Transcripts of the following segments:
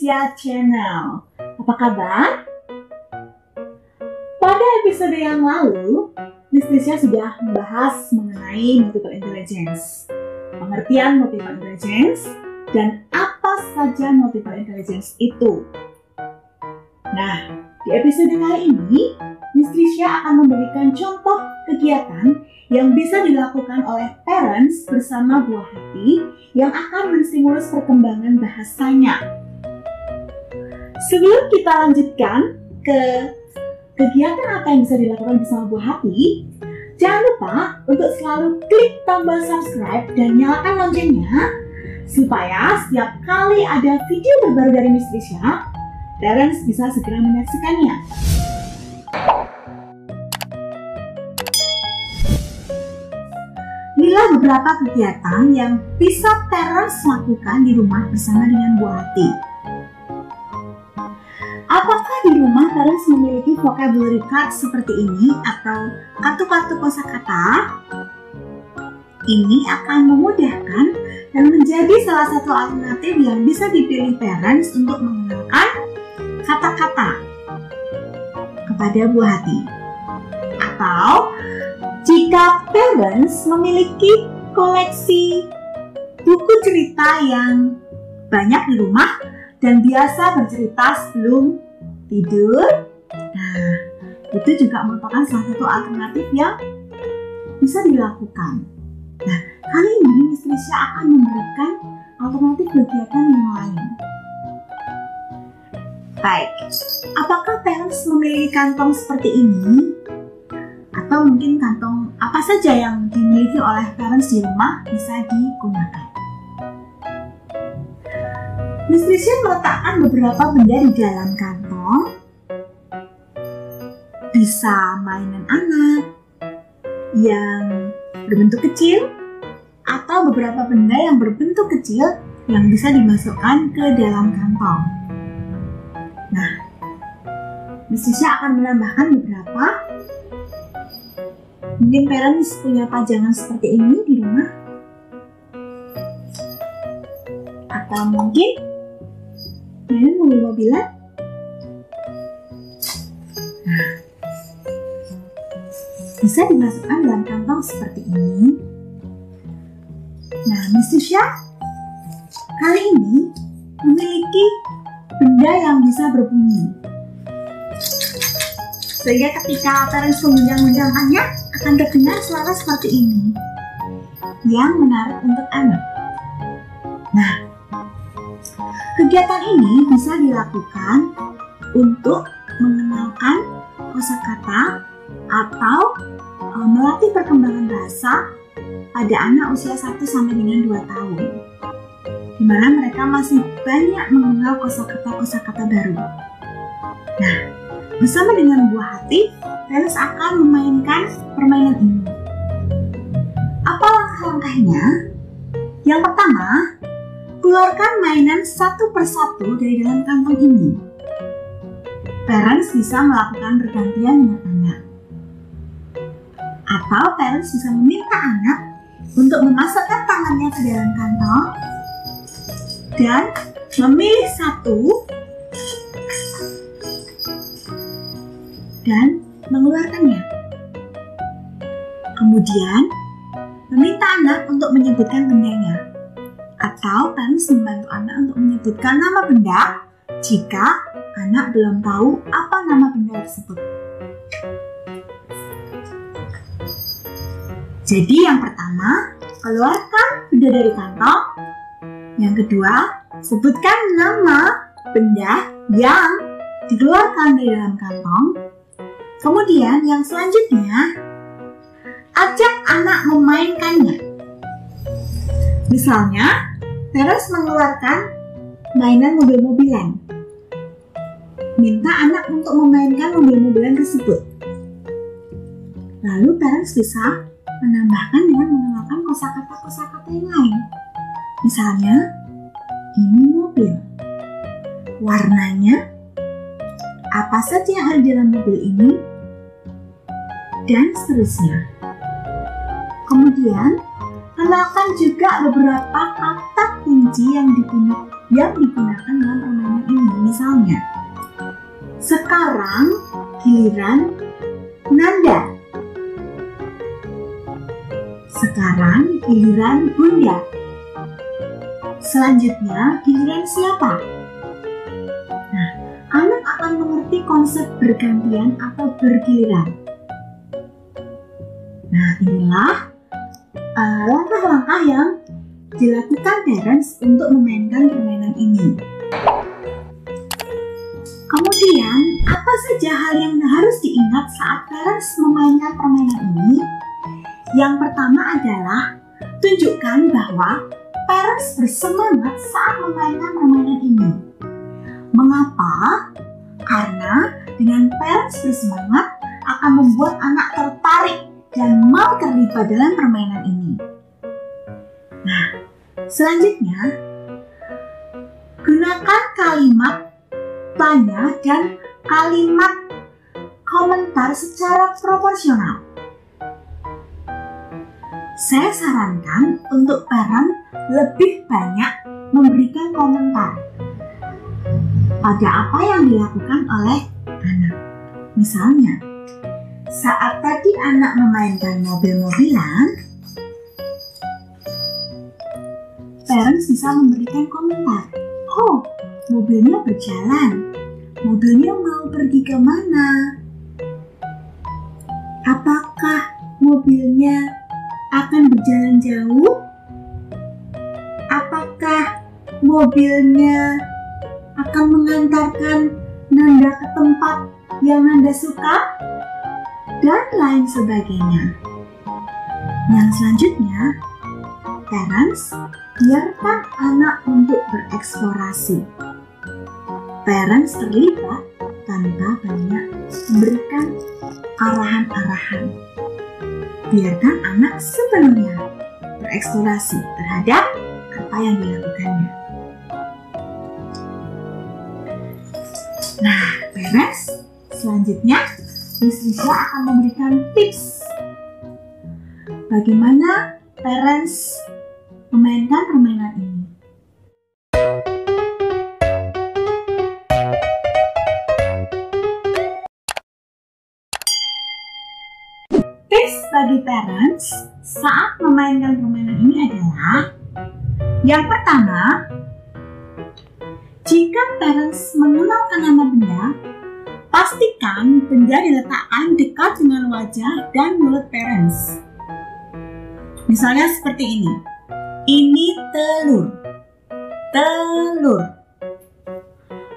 Nistrisya Channel. Apa kabar? Pada episode yang lalu, Nistrisya sudah membahas mengenai multiple intelligence, pengertian multiple intelligence, dan apa saja multiple intelligence itu. Nah, di episode kali ini, Nistrisya akan memberikan contoh kegiatan yang bisa dilakukan oleh parents bersama buah hati yang akan menstimulus perkembangan bahasanya. Sebelum kita lanjutkan ke kegiatan apa yang bisa dilakukan bersama buah hati, jangan lupa untuk selalu klik tombol subscribe dan nyalakan loncengnya supaya setiap kali ada video terbaru dari Nistrisya, parents bisa segera menyaksikannya. Inilah beberapa kegiatan yang bisa parents lakukan di rumah bersama dengan buah hati. Apakah di rumah parents memiliki vocabulary card seperti ini atau kartu-kartu kosakata? Ini akan memudahkan dan menjadi salah satu alternatif yang bisa dipilih parents untuk mengenalkan kata-kata kepada buah hati. Atau jika parents memiliki koleksi buku cerita yang banyak di rumah dan biasa bercerita sebelum tidur, nah itu juga merupakan salah satu alternatif yang bisa dilakukan. Nah, kali ini Nistrisya akan memberikan alternatif kegiatan yang lain. Baik, apakah parents memiliki kantong seperti ini? Atau mungkin kantong apa saja yang dimiliki oleh parents di rumah bisa digunakan. Nistrisya meletakkan beberapa benda di dalam kantong. Bisa mainan anak yang berbentuk kecil atau beberapa benda yang berbentuk kecil yang bisa dimasukkan ke dalam kantong. Nah, Nistrisya akan menambahkan beberapa. Mungkin parents punya pajangan seperti ini di rumah, atau mungkin mainan mobil-mobilan. Nah, bisa dimasukkan dalam kantong seperti ini. Nah, Nistrisya kali ini memiliki benda yang bisa berbunyi, sehingga ketika parents mengguncang-guncangkannya akan terdengar suara seperti ini yang menarik untuk anak. Nah, kegiatan ini bisa dilakukan untuk mengenalkan kosakata atau melatih perkembangan bahasa pada anak usia 1 sampai dengan 2 tahun, di mana mereka masih banyak mengenal kosakata-kosakata baru. Nah, bersama dengan buah hati, parents akan memainkan permainan ini. Apa langkah-langkahnya? Yang pertama, keluarkan mainan satu persatu dari dalam kantong ini. Parents bisa melakukan bergantian dengan anak. Atau parents bisa meminta anak untuk memasukkan tangannya ke dalam kantong dan memilih satu dan mengeluarkannya. Kemudian, meminta anak untuk menyebutkan bendanya. Atau parents membantu anak untuk menyebutkan nama benda jika anak belum tahu apa nama benda tersebut. Jadi yang pertama, keluarkan benda dari kantong. Yang kedua, sebutkan nama benda yang dikeluarkan dari dalam kantong. Kemudian yang selanjutnya, ajak anak memainkannya. Misalnya, parents mengeluarkan mainan mobil-mobilan. Minta anak untuk memainkan mobil-mobilan tersebut. Lalu parents bisa menambahkan dengan mengenalkan kosakata-kosakata yang lain. Misalnya, ini mobil. Warnanya, apa saja yang ada di dalam mobil ini, dan seterusnya. Kemudian, kenalkan juga beberapa kata kunci yang yang digunakan dalam permainan ini. Misalnya, sekarang giliran Nanda. Sekarang giliran Bunda. Selanjutnya giliran siapa? Nah, anak akan mengerti konsep bergantian atau bergiliran. Nah, inilah langkah-langkah yang dilakukan parents untuk memainkan permainan ini. Kemudian, apa saja hal yang harus diingat saat parents memainkan permainan ini? Yang pertama adalah tunjukkan bahwa parents bersemangat saat memainkan permainan ini. Mengapa? Karena dengan parents bersemangat akan membuat anak tertarik dan mau terlibat dalam permainan ini. Nah, selanjutnya, gunakan kalimat tanya dan kalimat komentar secara proporsional. Saya sarankan untuk parent lebih banyak memberikan komentar pada apa yang dilakukan oleh anak. Misalnya, saat tadi anak memainkan mobil-mobilan, parents bisa memberikan komentar. Oh, mobilnya berjalan. Mobilnya mau pergi ke mana? Apakah mobilnya akan berjalan jauh? Apakah mobilnya akan mengantarkan Nanda ke tempat yang Nanda suka? Dan lain sebagainya. Yang selanjutnya, parents biarkan anak untuk bereksplorasi. Parents terlibat tanpa banyak memberikan arahan-arahan. Biarkan anak sepenuhnya bereksplorasi terhadap apa yang dilakukannya. Nah, parents selanjutnya Miss Lisa akan memberikan tips bagaimana parents memainkan permainan ini. Tips bagi parents saat memainkan permainan ini adalah: yang pertama, jika parents mengenalkan nama benda, pastikan benda diletakkan dekat dengan wajah dan mulut parents. Misalnya seperti ini. Ini telur. Telur.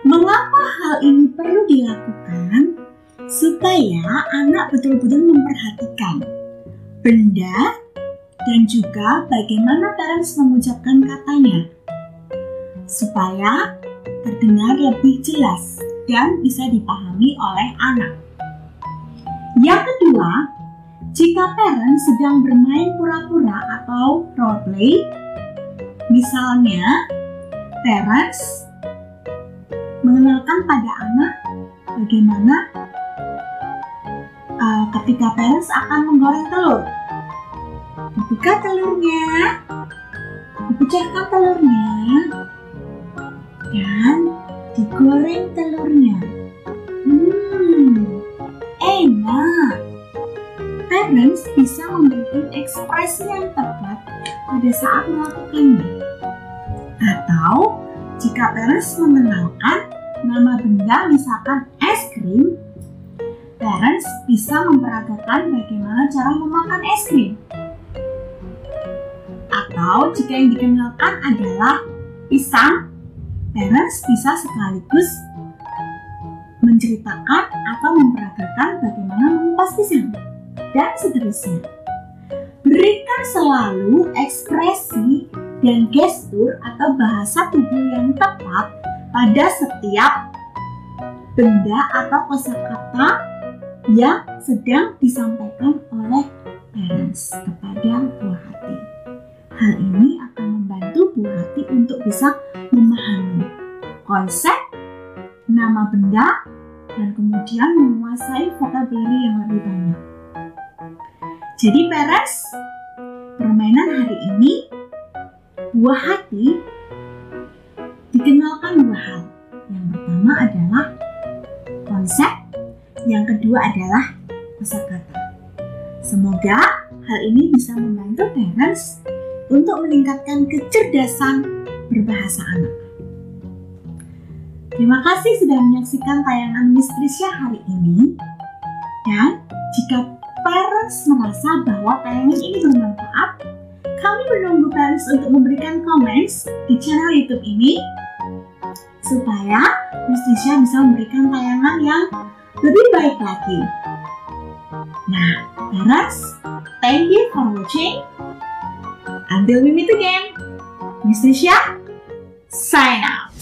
Mengapa hal ini perlu dilakukan? Supaya anak betul-betul memperhatikan benda dan juga bagaimana parents mengucapkan katanya, supaya terdengar lebih jelas dan bisa dipahami oleh anak. Yang kedua, jika parents sedang bermain pura-pura atau role play, misalnya parents mengenalkan pada anak bagaimana ketika parents akan menggoreng telur. Dibuka telurnya, dipecahkan telurnya, dan digoreng telurnya. Enak. Parents bisa memberikan ekspresi yang tepat pada saat melakukannya. Atau jika parents mengenalkan nama benda, misalkan es krim, parents bisa memperagakan bagaimana cara memakan es krim. Atau jika yang dikenalkan adalah pisang, parents bisa sekaligus menceritakan atau memperagakan bagaimana mengupas pisang, dan seterusnya. Berikan selalu ekspresi dan gestur atau bahasa tubuh yang tepat pada setiap benda atau kosakata yang sedang disampaikan oleh parents kepada buah hati. Hal ini akan membantu buah hati untuk bisa memahami konsep, nama benda, dan kemudian menguasai vocabulary yang lebih banyak. Jadi parents, permainan hari ini buah hati dikenalkan dua hal. Yang pertama adalah konsep, yang kedua adalah kosakata. Semoga hal ini bisa membantu parents untuk meningkatkan kecerdasan berbahasa anak. Terima kasih sudah menyaksikan tayangan Miss Trisha hari ini. Dan jika parents merasa bahwa tayangan ini bermanfaat, kami menunggu parents untuk memberikan comments di channel YouTube ini supaya Miss Trisha bisa memberikan tayangan yang lebih baik lagi. Nah, parents, thank you for watching. Until we meet again, Miss Trisha, sign out.